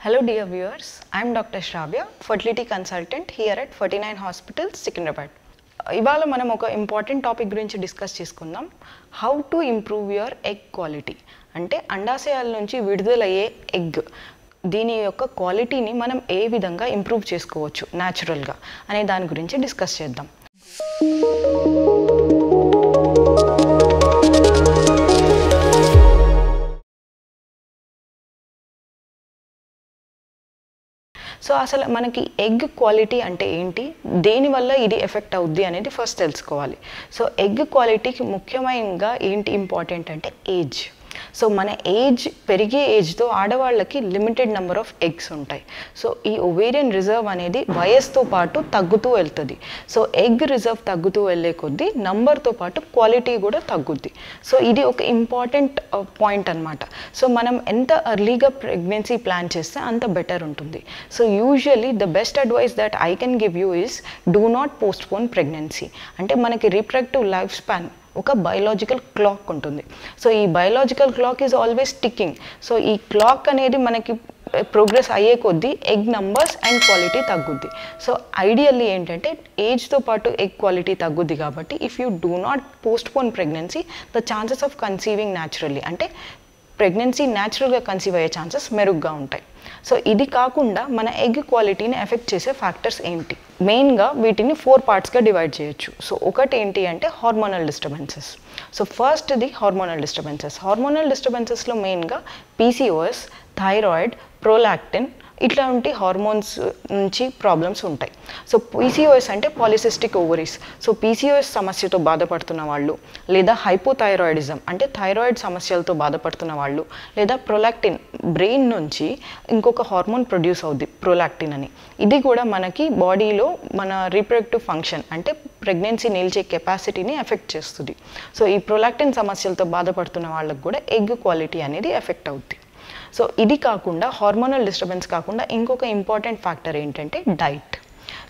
Hello dear viewers, I am Dr. Shravya, fertility consultant here at 49 Hospitals, Secunderabad. ఇవాళ మనం ఒక important topic గురించి discuss చేసుకుందాం. How to improve your egg quality. అంటే అండాశయాల నుంచి విడుదలయ్యే ఎగ్ దీని యొక్క క్వాలిటీని మనం ఏ విధంగా ఇంప్రూవ్ చేసుకోవచ్చు న్యాచురల్గా అనే దాని గురించి డిస్కస్ చేద్దాం. సో అసలు మనకి ఎగ్ క్వాలిటీ అంటే ఏంటి, దేనివల్ల ఇది ఎఫెక్ట్ అవుద్ది అనేది ఫస్ట్ తెలుసుకోవాలి. సో ఎగ్ క్వాలిటీకి ముఖ్యమైనగా ఏంటి ఇంపార్టెంట్ అంటే ఏజ్. సో మన ఏజ్ పెరిగే ఏజ్తో ఆడవాళ్ళకి లిమిటెడ్ నెంబర్ ఆఫ్ ఎగ్స్ ఉంటాయి. సో ఈ ఓవేరియన్ రిజర్వ్ అనేది వయస్సుతో పాటు తగ్గుతూ వెళ్తుంది. సో ఎగ్ రిజర్వ్ తగ్గుతూ వెళ్ళే కొద్దీ నంబర్తో పాటు క్వాలిటీ కూడా తగ్గుద్ది. సో ఇది ఒక ఇంపార్టెంట్ పాయింట్ అనమాట. సో మనం ఎంత ఎర్లీగా ప్రెగ్నెన్సీ ప్లాన్ చేస్తే అంత బెటర్ ఉంటుంది. So usually the best advice that I can give you is do not postpone pregnancy. అంటే మనకి రీప్రొడక్టివ్ లైఫ్ స్పాన్ ఒక బయోలాజికల్ క్లాక్ ఉంటుంది. సో ఈ biological clock is always ticking. So ఈ క్లాక్ అనేది మనకి ప్రోగ్రెస్ అయ్యే కొద్దీ ఎగ్ నంబర్స్ అండ్ క్వాలిటీ తగ్గుద్ది. సో ఐడియల్లీ ఏంటంటే ఏజ్తో పాటు ఎగ్ క్వాలిటీ తగ్గుద్ది కాబట్టి if you do not postpone pregnancy the chances of conceiving naturally అంటే ప్రెగ్నెన్సీ న్యాచురల్గా కన్సీవ్ అయ్యే ఛాన్సెస్ మెరుగ్గా ఉంటాయి. సో ఇది కాకుండా మన ఎగ్ క్వాలిటీని ఎఫెక్ట్ చేసే ఫ్యాక్టర్స్ ఏంటి, మెయిన్గా వీటిని 4 పార్ట్స్గా డివైడ్ చేయొచ్చు. సో ఒకటి ఏంటి అంటే హార్మోనల్ డిస్టర్బెన్సెస్. సో ఫస్ట్ది హార్మోనల్ డిస్టర్బెన్సెస్. హార్మోనల్ డిస్టర్బెన్సెస్లో మెయిన్గా పీసీఓఎస్, థైరాయిడ్, ప్రోలాక్టిన్ ఇట్లాంటి హార్మోన్స్ నుంచి ప్రాబ్లమ్స్ ఉంటాయి. సో పీసీఓఎస్ అంటే పాలిసిస్టిక్ ఓవరీస్. సో పీసీఓఎస్ సమస్యతో బాధపడుతున్న వాళ్ళు, లేదా హైపోథైరాయిడిజం అంటే థైరాయిడ్ సమస్యలతో బాధపడుతున్న వాళ్ళు, లేదా ప్రొలాక్టిన్ బ్రెయిన్ నుంచి ఇంకొక హార్మోన్ ప్రొడ్యూస్ అవుద్ది ప్రొలాక్టిన్ అని. ఇది కూడా మనకి బాడీలో మన రీప్రొడక్టివ్ ఫంక్షన్ అంటే ప్రెగ్నెన్సీ నిలిచే కెపాసిటీని ఎఫెక్ట్ చేస్తుంది. సో ఈ ప్రొలాక్టిన్ సమస్యలతో బాధపడుతున్న వాళ్ళకు కూడా ఎగ్ క్వాలిటీ అనేది ఎఫెక్ట్ అవుద్ది. సో ఇది కాకుండా హార్మోనల్ డిస్టర్బెన్స్ కాకుండా ఇంకొక ఇంపార్టెంట్ ఫ్యాక్టర్ ఏంటంటే డైట్.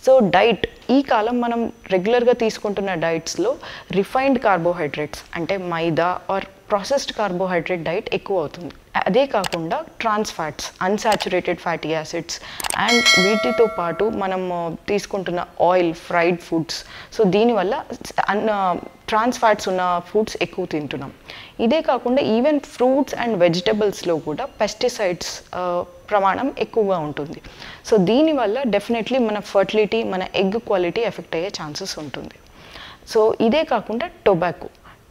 సో డైట్ ఈ కాలం మనం రెగ్యులర్గా తీసుకుంటున్న డైట్స్లో రిఫైన్డ్ కార్బోహైడ్రేట్స్ అంటే maida or processed carbohydrate diet ఎక్కువ అవుతుంది. అదే కాకుండా trans fats, unsaturated fatty acids and వీటితో పాటు మనం తీసుకుంటున్న ఆయిల్, ఫ్రైడ్ ఫుడ్స్, సో దీనివల్ల ట్రాన్స్ ఫ్యాట్స్ ఉన్న ఫుడ్స్ ఎక్కువ తింటున్నాం. ఇదే కాకుండా ఈవెన్ ఫ్రూట్స్ అండ్ వెజిటబుల్స్లో కూడా పెస్టిసైడ్స్ ప్రమాణం ఎక్కువగా ఉంటుంది. సో దీనివల్ల డెఫినెట్లీ మన ఫర్టిలిటీ, మన ఎగ్ క్వాలిటీ ఎఫెక్ట్ అయ్యే ఛాన్సెస్ ఉంటుంది. సో ఇదే కాకుండా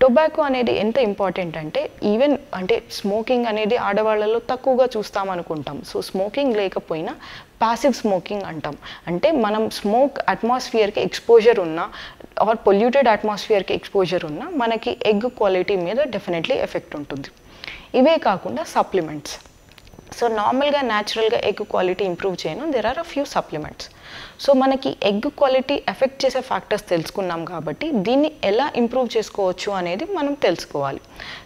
టొబాకో అనేది ఎంత ఇంపార్టెంట్ అంటే ఈవెన్ అంటే స్మోకింగ్ అనేది ఆడవాళ్ళలో తక్కువగా చూస్తామనుకుంటాం. సో స్మోకింగ్ లేకపోయినా ప్యాసివ్ స్మోకింగ్ అంటాం. అంటే మనం స్మోక్ అట్మాస్ఫియర్కి ఎక్స్పోజర్ ఉన్నా ఆర్ పొల్యూటెడ్ అట్మాస్ఫియర్కి ఎక్స్పోజర్ ఉన్నా మనకి ఎగ్ క్వాలిటీ మీద డెఫినెట్లీ ఎఫెక్ట్ ఉంటుంది. ఇవే కాకుండా సప్లిమెంట్స్. సో నార్మల్గా న్యాచురల్గా ఎగ్ క్వాలిటీ ఇంప్రూవ్ చేయను, there are a few supplements. So మనకి ఎగ్ క్వాలిటీ ఎఫెక్ట్ చేసే ఫ్యాక్టర్స్ తెలుసుకున్నాం కాబట్టి దీన్ని ఎలా ఇంప్రూవ్ చేసుకోవచ్చు అనేది మనం తెలుసుకోవాలి.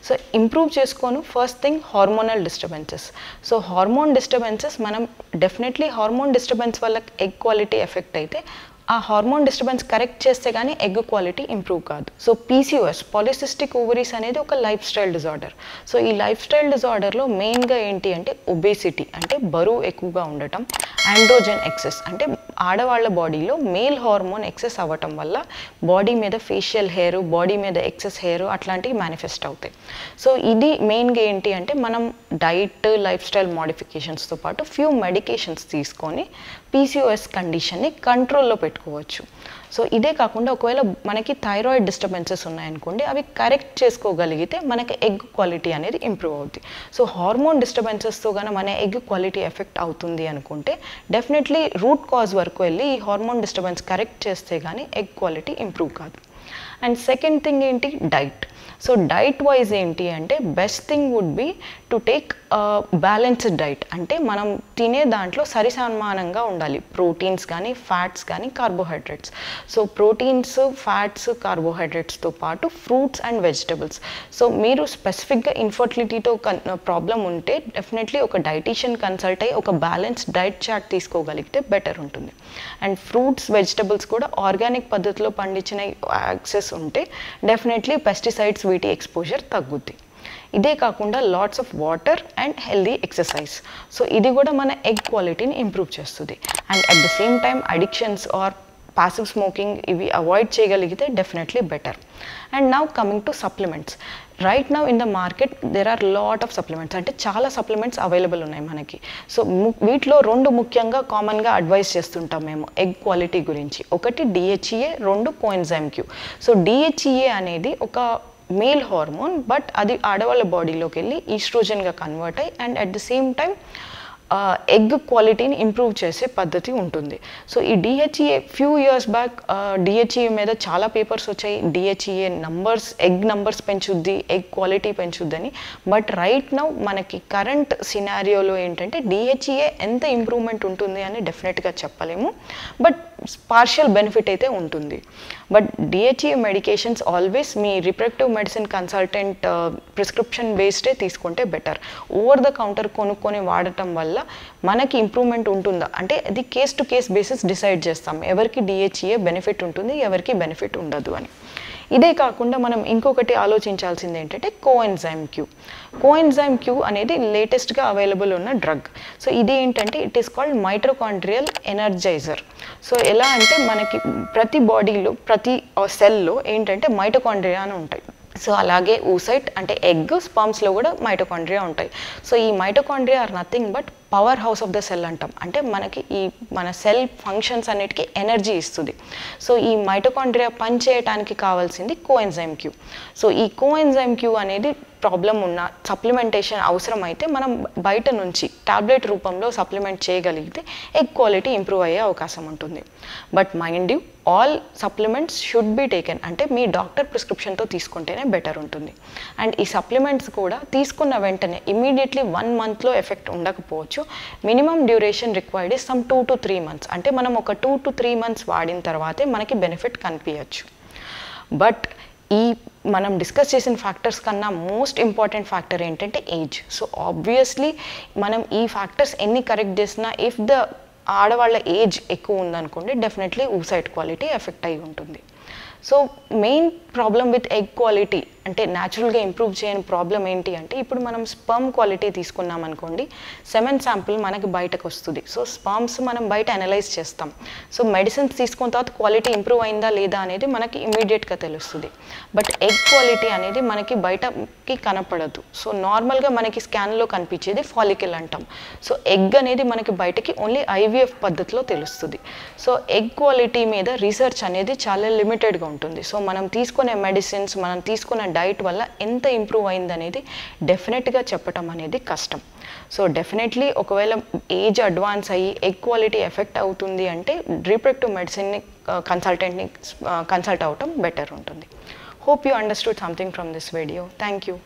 సో ఇంప్రూవ్ చేసుకోను first thing hormonal disturbances. So hormone disturbances మనం డెఫినెట్లీ హార్మోన్ డిస్టర్బెన్స్ వల్ల ఎగ్ క్వాలిటీ ఎఫెక్ట్ అయితే ఆ హార్మోన్ డిస్టర్బెన్స్ కరెక్ట్ చేస్తే కానీ ఎగ్ క్వాలిటీ ఇంప్రూవ్ కాదు. సో పీసీఓఎస్ పాలిసిస్టిక్ ఓవరీస్ అనేది ఒక లైఫ్ స్టైల్ డిజార్డర్. సో ఈ లైఫ్ స్టైల్ డిజార్డర్లో మెయిన్గా ఏంటి అంటే ఒబేసిటీ అంటే బరువు ఎక్కువగా ఉండటం, ఆండ్రోజన్ ఎక్సెస్ అంటే ఆడవాళ్ళ బాడీలో మేల్ హార్మోన్ ఎక్సెస్ అవ్వటం వల్ల బాడీ మీద ఫేషియల్ హెయిర్, బాడీ మీద ఎక్సెస్ హెయిర్ అట్లాంటివి మేనిఫెస్ట్ అవుతాయి. సో ఇది మెయిన్గా ఏంటి అంటే మనం డైట్, లైఫ్ స్టైల్ మోడిఫికేషన్స్తో పాటు ఫ్యూ మెడికేషన్స్ తీసుకొని పీసీఓఎస్ కండిషన్ని కంట్రోల్లో పెట్టుకోవచ్చు. సో ఇదే కాకుండా ఒకవేళ మనకి థైరాయిడ్ డిస్టర్బెన్సెస్ ఉన్నాయనుకోండి, అవి కరెక్ట్ చేసుకోగలిగితే మనకి ఎగ్ క్వాలిటీ అనేది ఇంప్రూవ్ అవుతుంది. సో హార్మోన్ డిస్టర్బెన్సెస్తో కానీ మన ఎగ్ క్వాలిటీ ఎఫెక్ట్ అవుతుంది అనుకుంటే డెఫినెట్లీ రూట్ కాజ్ వరకు వెళ్ళి ఈ హార్మోన్ డిస్టర్బెన్స్ కరెక్ట్ చేస్తే కానీ ఎగ్ క్వాలిటీ ఇంప్రూవ్ కాదు. అండ్ సెకండ్ థింగ్ ఏంటి డైట్. సో డైట్ వైజ్ ఏంటి అంటే best thing would be to take balanced diet. అంటే మనం తినే దాంట్లో సరిసమానంగా ఉండాలి, ప్రోటీన్స్ కానీ ఫ్యాట్స్ కానీ కార్బోహైడ్రేట్స్. సో ప్రోటీన్స్, ఫ్యాట్స్, కార్బోహైడ్రేట్స్తో పాటు ఫ్రూట్స్ అండ్ వెజిటబుల్స్. సో మీరు స్పెసిఫిక్గా ఇన్ఫర్టిలిటీతో ప్రాబ్లం ఉంటే డెఫినెట్లీ ఒక డైటీషియన్ కన్సల్ట్ అయ్యి ఒక బ్యాలెన్స్డ్ డైట్ చార్ట్ తీసుకోగలిగితే బెటర్ ఉంటుంది. అండ్ ఫ్రూట్స్, వెజిటబుల్స్ కూడా ఆర్గానిక్ పద్ధతిలో పండించిన యాక్సెస్ ఉంటే డెఫినెట్లీ పెస్టిసైడ్స్ వీటి ఎక్స్పోజర్ తగ్గుద్ది. ఇదే కాకుండా lots of water and healthy exercise. So ఇది కూడా మన ఎగ్ క్వాలిటీని ఇంప్రూవ్ చేస్తుంది. And at the same time addictions or passive smoking ఇవి అవాయిడ్ చేయగలిగితే definitely better. And now coming to supplements. Right now in the market there are lot of supplements, అంటే చాలా supplements available ఉన్నాయి మనకి. So వీటిలో 2 ముఖ్యంగా కామన్గా అడ్వైస్ చేస్తుంటాం మేము ఎగ్ క్వాలిటీ గురించి. ఒకటి DHEA, 2 coenzyme Q. So DHEA అనేది ఒక మేల్ హార్మోన్, బట్ అది ఆడవాళ్ళ బాడీలోకి వెళ్ళి ఈస్ట్రోజన్గా కన్వర్ట్ అయ్యి and at the same time egg క్వాలిటీని ఇంప్రూవ్ చేసే పద్ధతి ఉంటుంది. సో ఈ DHEA few years back DHEA మీద చాలా పేపర్స్ వచ్చాయి. DHEA నంబర్స్, ఎగ్ నంబర్స్ పెంచుద్ది, ఎగ్ క్వాలిటీ పెంచుద్దని. బట్ రైట్ నౌ మనకి కరెంట్ సినారియోలో ఏంటంటే DHEA ఎంత ఇంప్రూవ్మెంట్ ఉంటుంది అని డెఫినెట్గా చెప్పలేము, బట్ పార్షియల్ బెనిఫిట్ అయితే ఉంటుంది. బట్ DHEA మెడికేషన్స్ ఆల్వేస్ మీ రిప్రొడక్టివ్ మెడిసిన్ కన్సల్టెంట్ ప్రిస్క్రిప్షన్ బేస్డే తీసుకుంటే బెటర్. ఓవర్ ద కౌంటర్ కొనుక్కొని వాడటం వల్ల మనకి ఇంప్రూవ్మెంట్ ఉంటుందా అంటే అది case to case basis decide చేస్తాం ఎవరికి DHEA బెనిఫిట్ ఉంటుంది, ఎవరికి బెనిఫిట్ ఉండదు అని. ఇదే కాకుండా మనం ఇంకొకటి ఆలోచించాల్సింది ఏంటంటే కోఎన్జైమ్ Q. కోఎన్జైమ్ Q అనేది లేటెస్ట్గా అవైలబుల్ ఉన్న డ్రగ్. సో ఇది ఏంటంటే it is called mitochondrial energiser. So ఎలా అంటే మనకి ప్రతి బాడీలో, ప్రతి సెల్లో ఏంటంటే మైటోకాండ్రియా అని ఉంటాయి. సో అలాగే ఊసైట్ అంటే ఎగ్, స్పర్మ్స్లో కూడా మైటోకాండ్రియా ఉంటాయి. సో ఈ mitochondria are nothing but powerhouse of the cell అంటాం. అంటే మనకి ఈ మన సెల్ ఫంక్షన్స్ అన్నిటికీ ఎనర్జీ ఇస్తుంది. సో ఈ మైటోకాండ్రియా పని చేయడానికి కావాల్సింది కోఎన్జైమ్ Q. సో ఈ కోఎన్జైమ్ Q అనేది ప్రాబ్లం ఉన్న సప్లిమెంటేషన్ అవసరమైతే మనం బయట నుంచి టాబ్లెట్ రూపంలో సప్లిమెంట్ చేయగలిగితే ఎగ్ క్వాలిటీ ఇంప్రూవ్ అయ్యే అవకాశం ఉంటుంది. But mind you, all supplements should be taken, అంటే మీ డాక్టర్ ప్రిస్క్రిప్షన్తో తీసుకుంటేనే బెటర్ ఉంటుంది. అండ్ ఈ సప్లిమెంట్స్ కూడా తీసుకున్న వెంటనే ఇమీడియట్లీ 1 మంత్లో ఎఫెక్ట్ ఉండకపోవచ్చు. Minimum duration required is some 2 to 3 months. అంటే మనం ఒక 2 to 3 months వాడిన తర్వాతే మనకి బెనిఫిట్ కనిపించచ్చు. బట్ ఈ మనం డిస్కస్ చేసిన ఫ్యాక్టర్స్ కన్నా మోస్ట్ ఇంపార్టెంట్ ఫ్యాక్టర్ ఏంటంటే ఏజ్. సో ఆబ్వియస్లీ మనం ఈ ఫ్యాక్టర్స్ ఎన్ని కరెక్ట్ చేసినా ఇఫ్ ద ఆడవాళ్ళ ఏజ్ ఎక్కువ ఉందనుకోండి డెఫినెట్లీ ఊసైట్ క్వాలిటీ ఎఫెక్ట్ అయి ఉంటుంది. So main problem with egg quality అంటే న్యాచురల్గా ఇంప్రూవ్ చేయని ప్రాబ్లం ఏంటి అంటే ఇప్పుడు మనం స్పర్మ్ క్వాలిటీ తీసుకున్నాం అనుకోండి, సెమెన్ శాంపుల్ మనకి బయటకు వస్తుంది. సో స్పర్మ్స్ మనం బయట అనలైజ్ చేస్తాం. సో మెడిసిన్స్ తీసుకున్న తర్వాత క్వాలిటీ ఇంప్రూవ్ అయిందా లేదా అనేది మనకి ఇమీడియట్గా తెలుస్తుంది. బట్ ఎగ్ క్వాలిటీ అనేది మనకి బయటకి కనపడదు. సో నార్మల్గా మనకి స్కాన్లో కనిపించేది ఫాలికల్ అంటాం. సో ఎగ్ అనేది మనకి బయటకి ఓన్లీ IVF పద్ధతిలో తెలుస్తుంది. సో ఎగ్ క్వాలిటీ మీద రీసెర్చ్ అనేది చాలా లిమిటెడ్గా ఉంటుంది. సో మనం తీసుకునే మెడిసిన్స్, మనం తీసుకునే డైట్ వల్ల ఎంత ఇంప్రూవ్ అయింది అనేది డెఫినెట్గా చెప్పటం అనేది కష్టం. సో డెఫినెట్లీ ఒకవేళ ఏజ్ అడ్వాన్స్ అయ్యి ఎగ్ క్వాలిటీ ఎఫెక్ట్ అవుతుంది అంటే రీప్రొడక్టివ్ మెడిసిన్ని కన్సల్టెంట్ని కన్సల్ట్ అవ్వటం బెటర్ ఉంటుంది. Hope you understood something from this video. Thank you.